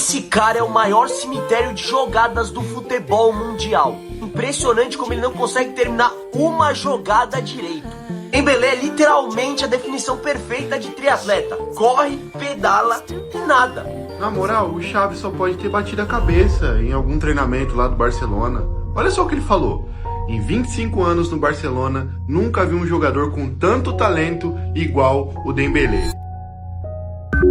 Esse cara é o maior cemitério de jogadas do futebol mundial. Impressionante como ele não consegue terminar uma jogada direito. Dembélé é literalmente a definição perfeita de triatleta. Corre, pedala e nada. Na moral, o Xavi só pode ter batido a cabeça em algum treinamento lá do Barcelona. Olha só o que ele falou. Em 25 anos no Barcelona, nunca vi um jogador com tanto talento igual o Dembélé.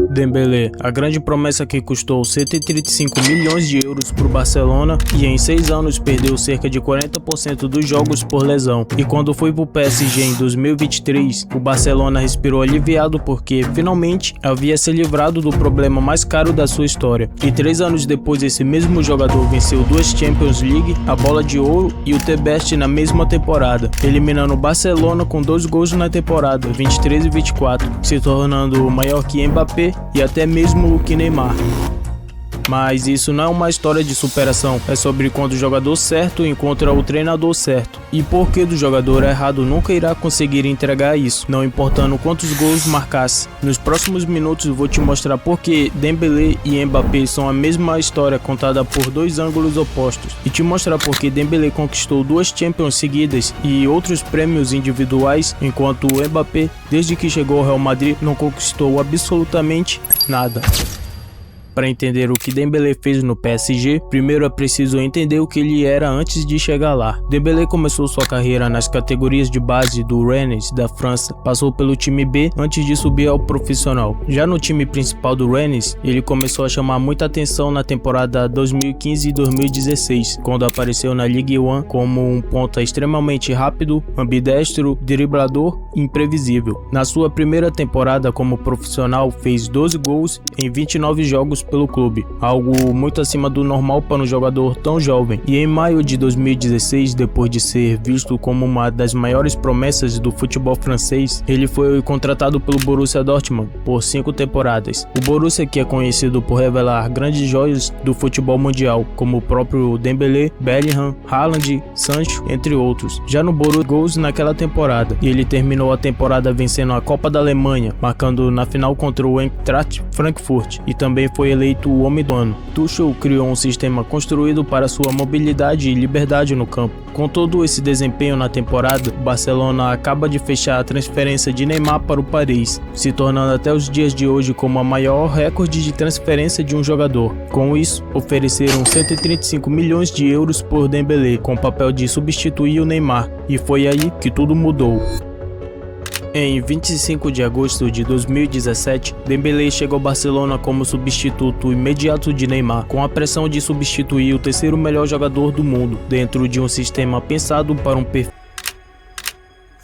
Dembélé, a grande promessa que custou 135 milhões de euros para o Barcelona e em 6 anos perdeu cerca de 40% dos jogos por lesão. E quando foi para o PSG em 2023, o Barcelona respirou aliviado porque finalmente havia se livrado do problema mais caro da sua história. E 3 anos depois, esse mesmo jogador venceu 2 Champions League, a Bola de Ouro e o The Best na mesma temporada, eliminando o Barcelona com 2 gols na temporada, 23 e 24, se tornando maior que Mbappé e até mesmo o que Neymar. Mas isso não é uma história de superação, é sobre quando o jogador certo encontra o treinador certo. E porque do jogador errado nunca irá conseguir entregar isso, não importando quantos gols marcasse. Nos próximos minutos eu vou te mostrar porque Dembélé e Mbappé são a mesma história contada por 2 ângulos opostos. E te mostrar porque Dembélé conquistou 2 Champions seguidas e outros prêmios individuais, enquanto o Mbappé, desde que chegou ao Real Madrid, não conquistou absolutamente nada. Para entender o que Dembélé fez no PSG, primeiro é preciso entender o que ele era antes de chegar lá. Dembélé começou sua carreira nas categorias de base do Rennes da França, passou pelo time B antes de subir ao profissional. Já no time principal do Rennes, ele começou a chamar muita atenção na temporada 2015 e 2016, quando apareceu na Ligue 1 como um ponta extremamente rápido, ambidestro, driblador e imprevisível. Na sua primeira temporada como profissional, fez 12 gols em 29 jogos pelo clube, algo muito acima do normal para um jogador tão jovem. E em maio de 2016, depois de ser visto como uma das maiores promessas do futebol francês, ele foi contratado pelo Borussia Dortmund por 5 temporadas. O Borussia, que é conhecido por revelar grandes joias do futebol mundial, como o próprio Dembélé, Bellingham, Haaland, Sancho, entre outros. Já no Borussia, gols naquela temporada, e ele terminou a temporada vencendo a Copa da Alemanha, marcando na final contra o Eintracht Frankfurt, e também foi eleito o homem do ano. Tuchel criou um sistema construído para sua mobilidade e liberdade no campo. Com todo esse desempenho na temporada, o Barcelona acaba de fechar a transferência de Neymar para o Paris, se tornando até os dias de hoje como a maior recorde de transferência de um jogador. Com isso, ofereceram 135 milhões de euros por Dembélé, com o papel de substituir o Neymar, e foi aí que tudo mudou. Em 25 de agosto de 2017, Dembélé chegou ao Barcelona como substituto imediato de Neymar, com a pressão de substituir o terceiro melhor jogador do mundo, dentro de um sistema pensado para um perfil.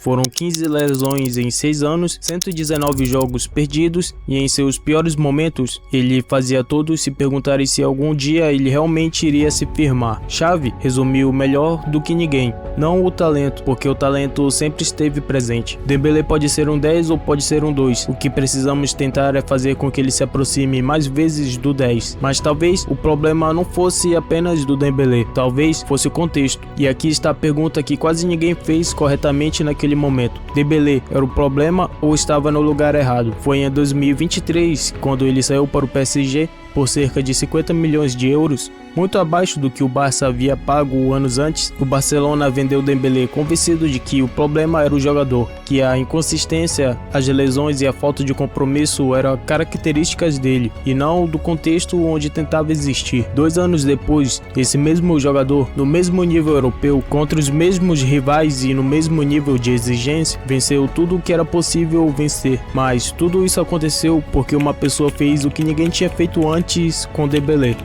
Foram 15 lesões em 6 anos, 119 jogos perdidos e em seus piores momentos, ele fazia todos se perguntarem se algum dia ele realmente iria se firmar. Xavi resumiu melhor do que ninguém, não o talento, porque o talento sempre esteve presente. Dembélé pode ser um 10 ou pode ser um 2, o que precisamos tentar é fazer com que ele se aproxime mais vezes do 10, mas talvez o problema não fosse apenas do Dembélé, talvez fosse o contexto. E aqui está a pergunta que quase ninguém fez corretamente naquele momento. Dembélé era o problema ou estava no lugar errado? Foi em 2023, quando ele saiu para o PSG por cerca de 50 milhões de euros, muito abaixo do que o Barça havia pago anos antes. O Barcelona vendeu Dembélé convencido de que o problema era o jogador, que a inconsistência, as lesões e a falta de compromisso eram características dele, e não do contexto onde tentava existir. 2 anos depois, esse mesmo jogador, no mesmo nível europeu, contra os mesmos rivais e no mesmo nível de exigência, venceu tudo o que era possível vencer. Mas tudo isso aconteceu porque uma pessoa fez o que ninguém tinha feito antes com Dembélé.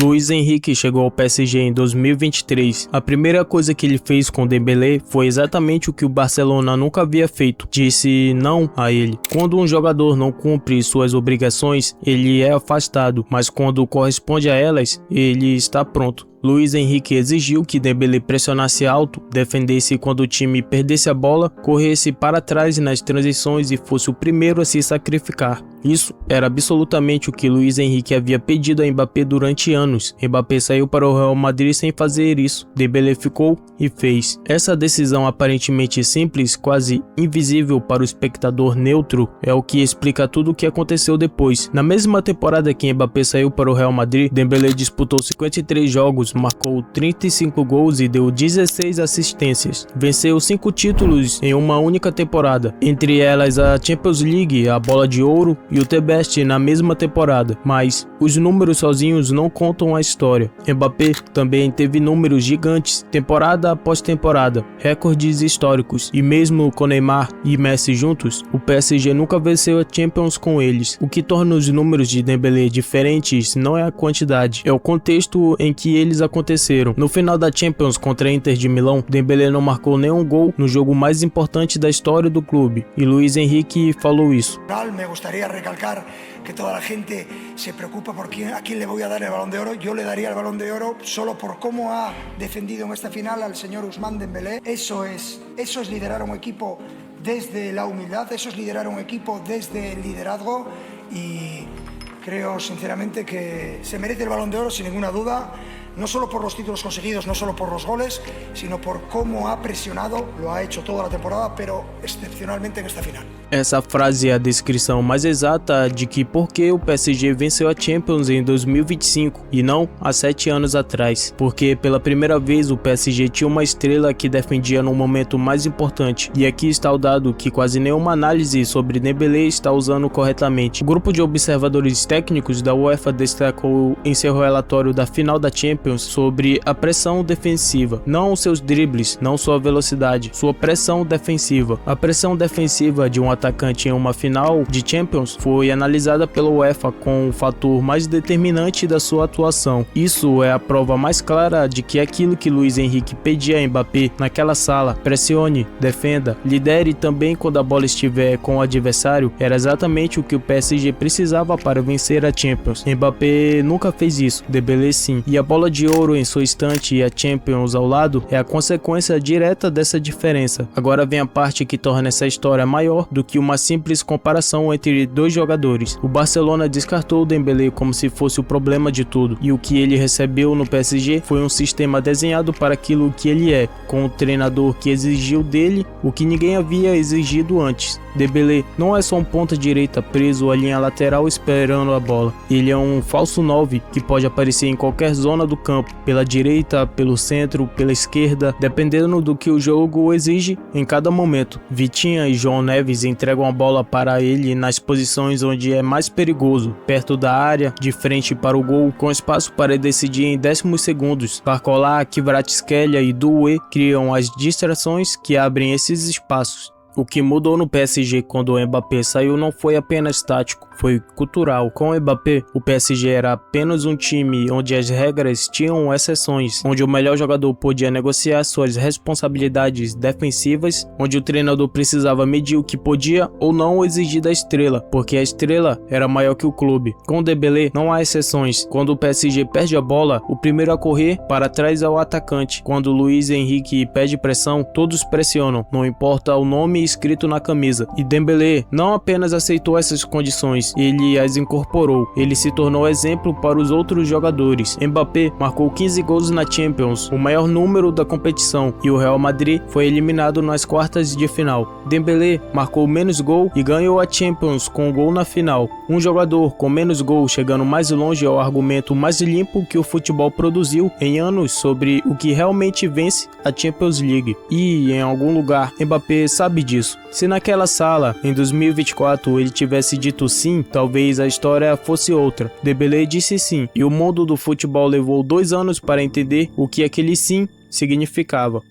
Luiz Henrique chegou ao PSG em 2023. A primeira coisa que ele fez com Dembélé foi exatamente o que o Barcelona nunca havia feito: disse não a ele. Quando um jogador não cumpre suas obrigações, ele é afastado, mas quando corresponde a elas, ele está pronto. Luiz Henrique exigiu que Dembélé pressionasse alto, defendesse quando o time perdesse a bola, corresse para trás nas transições e fosse o primeiro a se sacrificar. Isso era absolutamente o que Luiz Henrique havia pedido a Mbappé durante anos. Mbappé saiu para o Real Madrid sem fazer isso. Dembélé ficou e fez. Essa decisão aparentemente simples, quase invisível para o espectador neutro, é o que explica tudo o que aconteceu depois. Na mesma temporada que Mbappé saiu para o Real Madrid, Dembélé disputou 53 jogos, marcou 35 gols e deu 16 assistências. Venceu 5 títulos em uma única temporada, entre elas a Champions League, a Bola de Ouro e o The Best na mesma temporada, mas os números sozinhos não contam a história. Mbappé também teve números gigantes, temporada após temporada, recordes históricos, e mesmo com Neymar e Messi juntos, o PSG nunca venceu a Champions com eles. O que torna os números de Dembélé diferentes não é a quantidade, é o contexto em que eles aconteceram. No final da Champions contra a Inter de Milão, Dembélé não marcou nenhum gol no jogo mais importante da história do clube, e Luiz Henrique falou isso. Me gustaría recalcar que toda la gente se preocupa por a quién le voy a dar el Balón de Oro. Yo le daría el Balón de Oro solo por cómo ha defendido en esta final al señor Ousmane Dembélé. Eso es liderar un equipo desde la humildad, eso es liderar un equipo desde el liderazgo, y creo sinceramente que se merece el Balón de Oro sin ninguna duda. No solo por los títulos conseguidos, no solo por los goles, sino por cómo ha presionado, lo ha hecho toda la temporada, pero excepcionalmente en esta final. Essa frase é a descrição mais exata de que por que o PSG venceu a Champions em 2025 e não há 7 anos atrás. Porque pela primeira vez o PSG tinha uma estrela que defendia no momento mais importante. E aqui está o dado que quase nenhuma análise sobre Dembélé está usando corretamente. O grupo de observadores técnicos da UEFA destacou em seu relatório da final da Champions sobre a pressão defensiva, não os seus dribles, não sua velocidade, sua pressão defensiva. A pressão defensiva de um atacante em uma final de Champions foi analisada pela UEFA com o fator mais determinante da sua atuação. Isso é a prova mais clara de que aquilo que Luiz Henrique pedia a Mbappé naquela sala, pressione, defenda, lidere também quando a bola estiver com o adversário, era exatamente o que o PSG precisava para vencer a Champions. Mbappé nunca fez isso, Dembélé sim, e a bola de ouro em sua estante e a Champions ao lado é a consequência direta dessa diferença. Agora vem a parte que torna essa história maior do que uma simples comparação entre dois jogadores. O Barcelona descartou o Dembélé como se fosse o problema de tudo, e o que ele recebeu no PSG foi um sistema desenhado para aquilo que ele é, com um treinador que exigiu dele o que ninguém havia exigido antes. Dembélé não é só um ponta-direita preso à linha lateral esperando a bola. Ele é um falso 9 que pode aparecer em qualquer zona do campo, pela direita, pelo centro, pela esquerda, dependendo do que o jogo exige em cada momento. Vitinha e João Neves entregam a bola para ele nas posições onde é mais perigoso, perto da área, de frente para o gol, com espaço para decidir em décimos segundos. Barcola, Kvaratskhelia e Doué criam as distrações que abrem esses espaços. O que mudou no PSG quando o Mbappé saiu não foi apenas tático, foi cultural. Com o Mbappé, o PSG era apenas um time onde as regras tinham exceções, onde o melhor jogador podia negociar suas responsabilidades defensivas, onde o treinador precisava medir o que podia ou não exigir da estrela, porque a estrela era maior que o clube. Com o Dembélé, não há exceções. Quando o PSG perde a bola, o primeiro a correr para trás é o atacante. Quando o Luiz Henrique pede pressão, todos pressionam, não importa o nome escrito na camisa. E Dembélé não apenas aceitou essas condições, ele as incorporou. Ele se tornou exemplo para os outros jogadores. Mbappé marcou 15 gols na Champions, o maior número da competição, e o Real Madrid foi eliminado nas quartas de final. Dembélé marcou menos gol e ganhou a Champions com um gol na final. Um jogador com menos gol chegando mais longe é o argumento mais limpo que o futebol produziu em anos sobre o que realmente vence a Champions League. E em algum lugar Mbappé sabe disso. Se naquela sala, em 2024, ele tivesse dito sim, talvez a história fosse outra. Dembélé disse sim, e o mundo do futebol levou 2 anos para entender o que aquele sim significava.